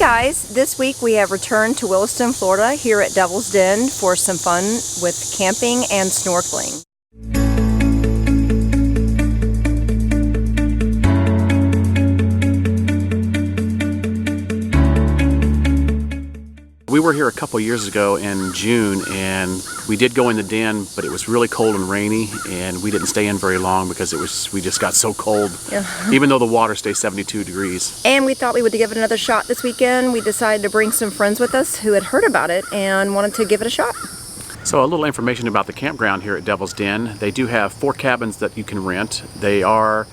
guys, this week we have returned to Williston, Florida here at Devils Den for some fun with camping and snorkeling. We were here a couple years ago in June, and we did go in the den, but it was really cold and rainy, and we didn't stay in very long because we just got so cold, even though the water stays 72 degrees. And we thought we would give it another shot this weekend. We decided to bring some friends with us who had heard about it and wanted to give it a shot. So a little information about the campground here at Devils Den. They do have 4 cabins that you can rent. They are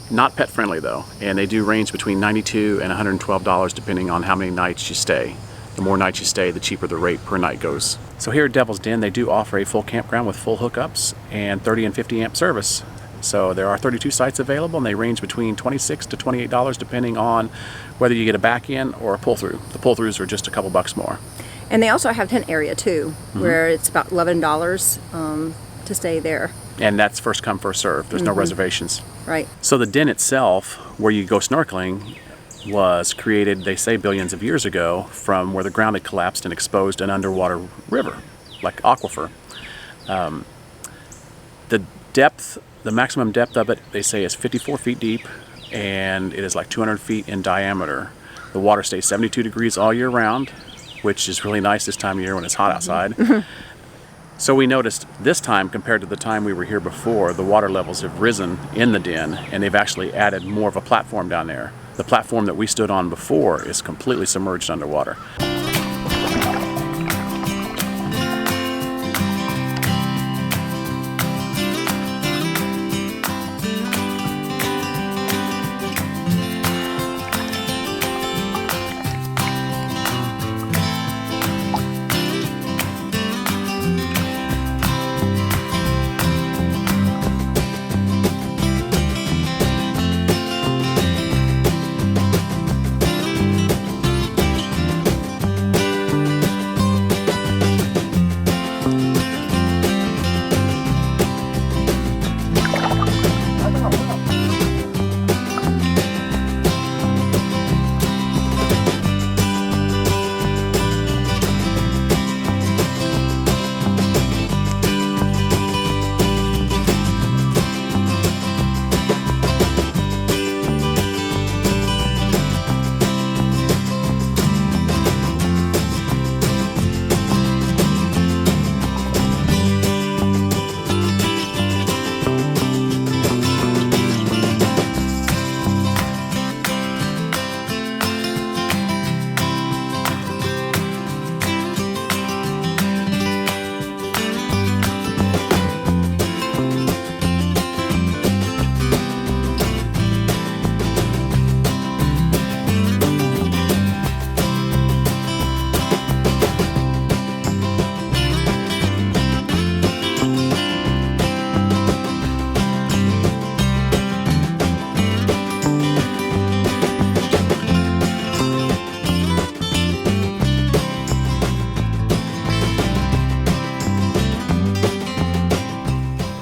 not pet friendly though, and they do range between $92 and $112 depending on how many nights you stay. The more nights you stay, the cheaper the rate per night goes. So here at Devils Den, they do offer a full campground with full hookups and 30 and 50 amp service. So there are 32 sites available, and they range between $26 to $28 depending on whether you get a back-in or a pull-through. The pull-throughs are just a couple bucks more. And they also have tent area too, where it's about $11 to stay there. And that's first come, first serve. There's no reservations. Right. So the den itself, where you go snorkeling, was created, they say, billions of years ago from where the ground had collapsed and exposed an underwater river, like aquifer. The depth, the maximum depth of it, they say, is 54 feet deep, and it is like 200 feet in diameter. The water stays 72 degrees all year round, which is really nice this time of year when it's hot outside. So we noticed this time, compared to the time we were here before, the water levels have risen in the den, and they've actually added more of a platform down there. The platform that we stood on before is completely submerged underwater.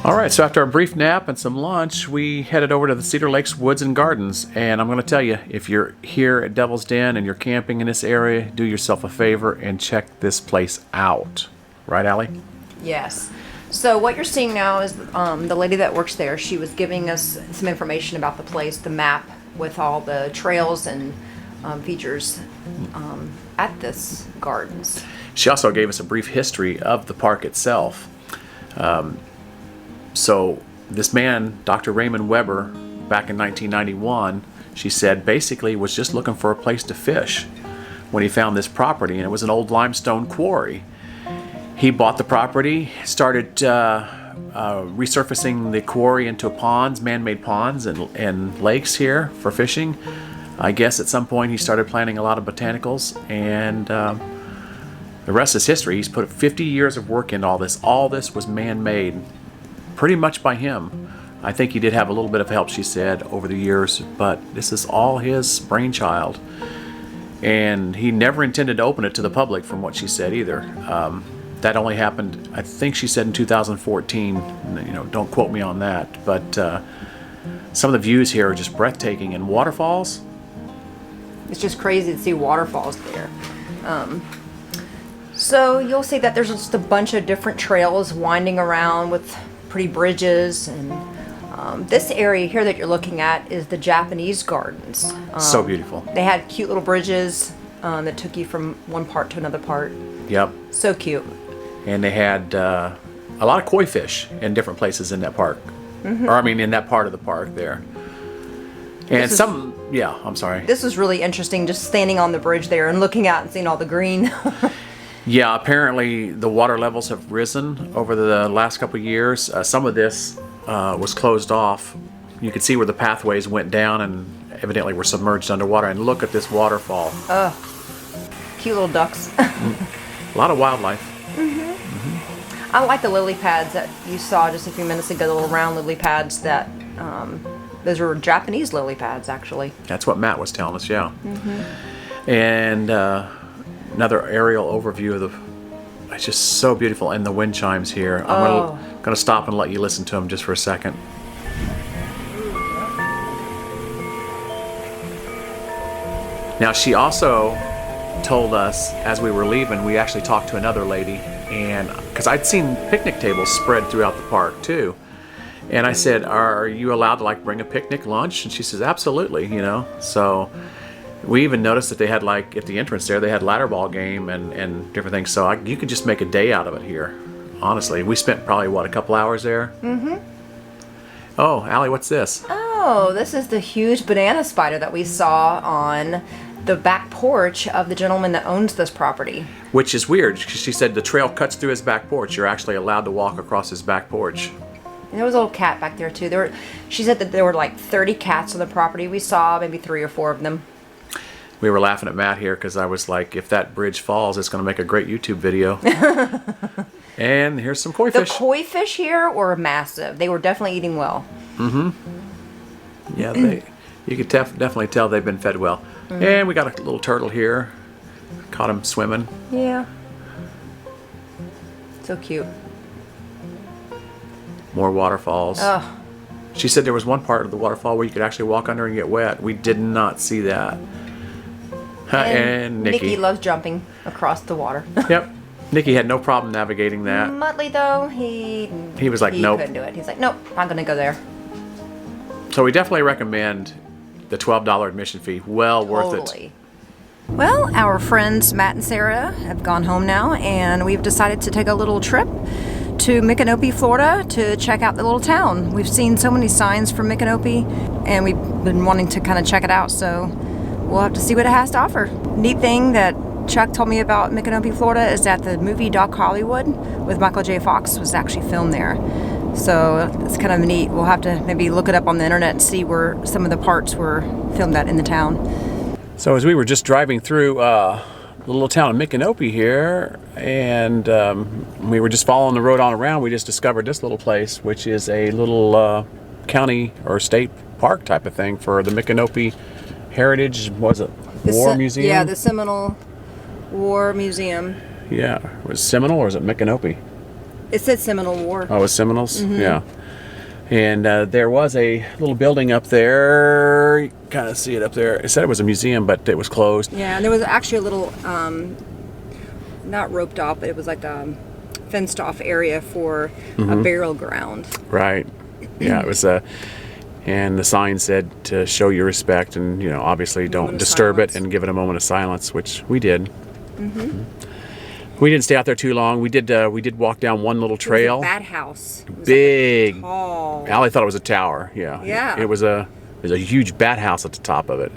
Alright, so after a brief nap and some lunch, we headed over to the Cedar Lakes Woods and Gardens. And I'm going to tell you, if you're here at Devils Den and you're camping in this area, do yourself a favor and check this place out. Right, Allie? Yes. So what you're seeing now is the lady that works there. She was giving us some information about the place, the map with all the trails and features at this gardens. She also gave us a brief history of the park itself. So this man, Dr. Raymond Weber, back in 1991, she said, basically was just looking for a place to fish when he found this property, and it was an old limestone quarry. He bought the property, started resurfacing the quarry into ponds, man-made ponds and lakes here for fishing. I guess at some point he started planting a lot of botanicals, and the rest is history. He's put 50 years of work into all this. All this was man-made, pretty much by him. I think he did have a little bit of help, she said, over the years, but this is all his brainchild. And he never intended to open it to the public, from what she said, either. That only happened, I think she said, in 2014. You know, don't quote me on that, but some of the views here are just breathtaking. And waterfalls, It's just crazy to see waterfalls there. So you'll see that there's just a bunch of different trails winding around with pretty bridges, and this area here that you're looking at is the Japanese gardens. So beautiful. They had cute little bridges that took you from one part to another part. Yep. So cute. And they had a lot of koi fish in different places in that park. Or I mean in that part of the park there. And I'm sorry. This was really interesting, just standing on the bridge there and looking out and seeing all the green. Yeah, apparently the water levels have risen over the last couple of years. Some of this was closed off. You could see where the pathways went down and evidently were submerged underwater. And look at this waterfall. Cute little ducks. A lot of wildlife. I like the lily pads that you saw just a few minutes ago, the little round lily pads that, those were Japanese lily pads, actually. That's what Matt was telling us, yeah. And another aerial overview of it's just so beautiful. And the wind chimes here. I'm going to stop and let you listen to them just for a second. Now, she also told us as we were leaving, we actually talked to another lady, and because I'd seen picnic tables spread throughout the park too, and I said, are you allowed to like bring a picnic lunch? And she says, absolutely, you know. So we even noticed that they had, like, at the entrance there, they had ladder ball game and different things. So you could just make a day out of it here, honestly. We spent probably, what, a couple hours there? Oh, Allie, what's this? Oh, this is the huge banana spider that we saw on the back porch of the gentleman that owns this property. Which is weird, because she said the trail cuts through his back porch. You're actually allowed to walk across his back porch. And there was a little cat back there too. She said that there were like 30 cats on the property. We saw maybe 3 or 4 of them. We were laughing at Matt here because I was like, if that bridge falls, it's going to make a great YouTube video. And here's some koi fish. The koi fish here were massive. They were definitely eating well. Yeah, you could definitely tell they've been fed well. And we got a little turtle here. Caught him swimming. Yeah. So cute. More waterfalls. Oh. She said there was one part of the waterfall where you could actually walk under and get wet. We did not see that. And Nikki loves jumping across the water. Yep. Nikki had no problem navigating that. Muttley, though, he was like, nope. He couldn't do it. He's like, nope, not going to go there. So we definitely recommend the $12 admission fee. Well worth it. Well, our friends Matt and Sarah have gone home now, and we've decided to take a little trip to Micanopy, Florida to check out the little town. We've seen so many signs from Micanopy, and we've been wanting to kind of check it out, so we'll have to see what it has to offer. Neat thing that Chuck told me about Micanopy, Florida is that the movie Doc Hollywood with Michael J. Fox was actually filmed there. So it's kind of neat. We'll have to maybe look it up on the internet and see where some of the parts were filmed at in the town. So as we were just driving through the little town of Micanopy here, and we were just following the road on around, we just discovered this little place, which is a little county or state park type of thing for the Micanopy Heritage, was it War Museum? Yeah, the Seminole War Museum. Yeah, was it Seminole or was it Micanopy? It said Seminole War. Oh, it was Seminoles? Yeah. And there was a little building up there. You kind of see it up there. It said it was a museum, but it was closed. Yeah, and there was actually a little, not roped off, but it was like a fenced off area for a burial ground. Right. Yeah, it was and the sign said to show your respect and, you know, obviously don't disturb it and give it a moment of silence, which we did. We didn't stay out there too long. We did walk down one little trail. It was a bat house. It was big. like tall. Allie thought it was a tower. Yeah. Yeah. It was a huge bat house at the top of it.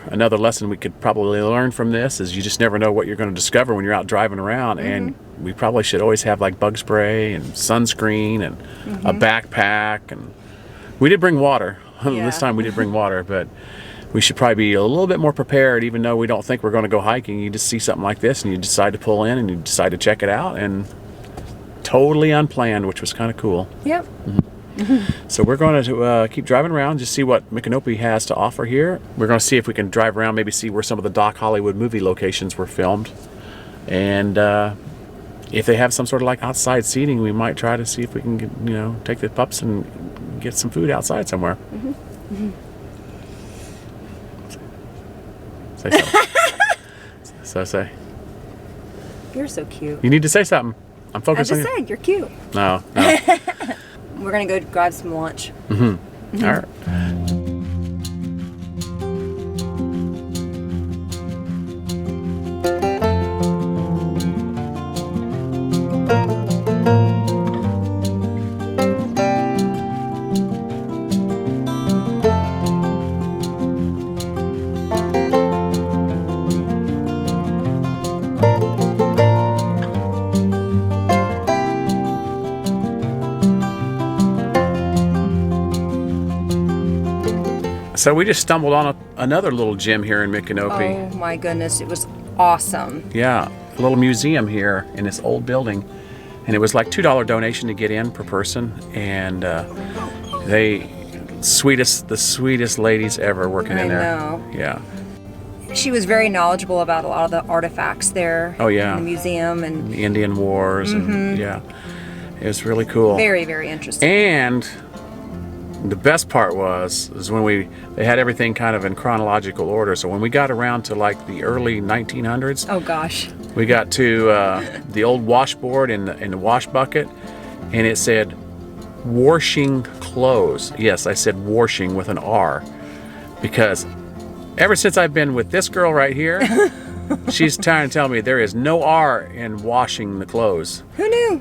Another lesson we could probably learn from this is you just never know what you're going to discover when you're out driving around. And we probably should always have like bug spray and sunscreen and a backpack. And we did bring water. Yeah. This time we did bring water, but we should probably be a little bit more prepared, even though we don't think we're going to go hiking. You just see something like this and you decide to pull in and you decide to check it out, and totally unplanned, which was kind of cool. Yep. So we're going to keep driving around, just see what Micanopy has to offer here. We're going to see if we can drive around, maybe see where some of the Doc Hollywood movie locations were filmed. And if they have some sort of like outside seating, we might try to see if we can get, you know, take the pups and get some food outside somewhere. Say something. So say. You're so cute. You need to say something. I'm I focused on just you. said you're cute. No. We're gonna go grab some lunch. All right. So we just stumbled on another little gym here in Micanopy. Oh my goodness, it was awesome. Yeah, a little museum here in this old building, and it was like $2 donation to get in per person, and the sweetest ladies ever working in there. I know. Yeah. She was very knowledgeable about a lot of the artifacts there. Oh, yeah. In the museum and The Indian Wars, and yeah, it was really cool. very, very interesting. And the best part is when they had everything kind of in chronological order. So when we got around to like the early 1900s, Oh gosh. we got to the old washboard in the wash bucket, and it said washing clothes. Yes, I said washing with an R, because ever since I've been with this girl right here, she's trying to tell me there is no R in washing the clothes. Who knew?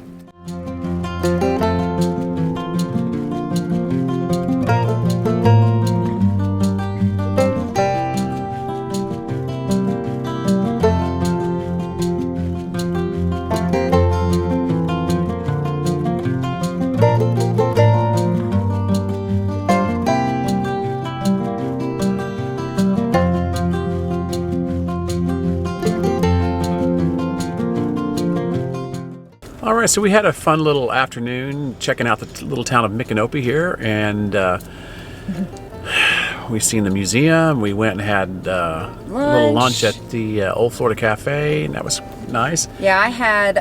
All right, so we had a fun little afternoon checking out the little town of Micanopy here, and we seen the museum. We went and had a little lunch at the Old Florida Cafe, and that was nice. Yeah, I had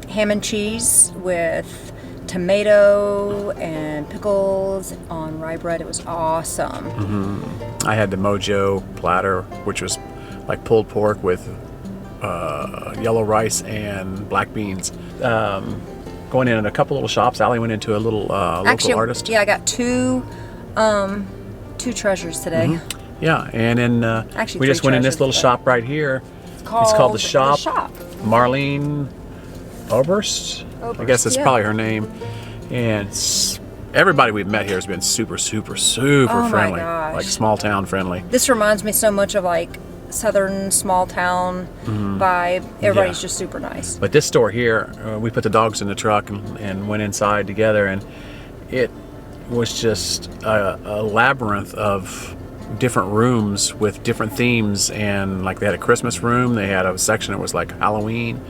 ham and cheese with tomato and pickles on rye bread. It was awesome. I had the Mojo platter, which was like pulled pork with yellow rice and black beans. Going in a couple little shops. Allie went into a little local artist. Yeah, I got two treasures today. Yeah, and then Actually, we just three went in this treasures, little but- shop right here. It's called the Shop. Shop. Marlene Oberst. I guess that's yeah. probably her name. And everybody we've met here has been super Oh my friendly. gosh. Like small town friendly. This reminds me so much of like southern small town vibe. Everybody's Yeah. just super nice. But this store here, we put the dogs in the truck and went inside together, and it was just a labyrinth of different rooms with different themes. And like they had a Christmas room, they had a section that was like Halloween,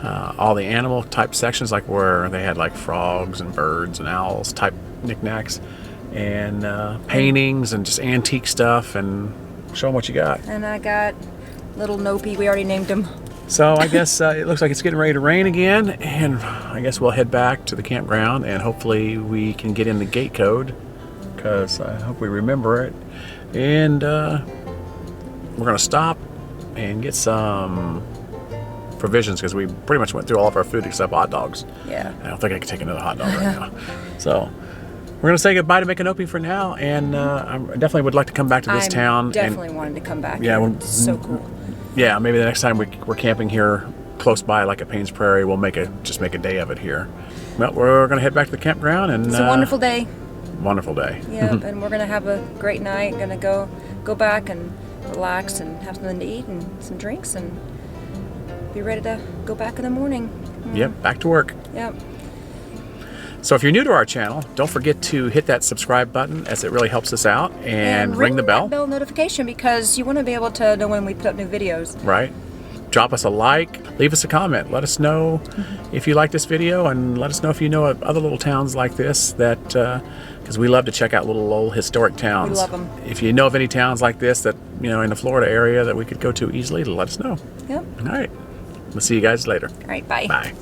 all the animal type sections, like where they had like frogs and birds and owls type knickknacks, and paintings and just antique stuff, and show them what you got. And I got little Nopey. We already named him. So I guess it looks like it's getting ready to rain again, and I guess we'll head back to the campground, and hopefully we can get in the gate code, because I hope we remember it. And we're going to stop and get some provisions, because we pretty much went through all of our food except hot dogs. Yeah. I don't think I can take another hot dog right now. So we're going to say goodbye to Micanopy for now, and I definitely would like to come back to this town. Definitely wanted to come back. Yeah, here. well, It's so cool. Yeah, maybe the next time we're camping here close by, like at Paynes Prairie, we'll just make a day of it here. Well, we're going to head back to the campground, and It's a wonderful day. Wonderful day. Yeah, and we're gonna have a great night. Gonna go back and relax and have something to eat and some drinks and be ready to go back in the morning. Yep, back to work. Yep. So if you're new to our channel, don't forget to hit that subscribe button, as it really helps us out, and ring the bell. That bell notification, because you want to be able to know when we put up new videos. Right. Drop us a like, leave us a comment. Let us know if you like this video, and let us know if you know of other little towns like this, that because we love to check out little old historic towns. We love them. If you know of any towns like this that, in the Florida area that we could go to easily, let us know. Yep. All right. We'll see you guys later. All right. Bye. Bye.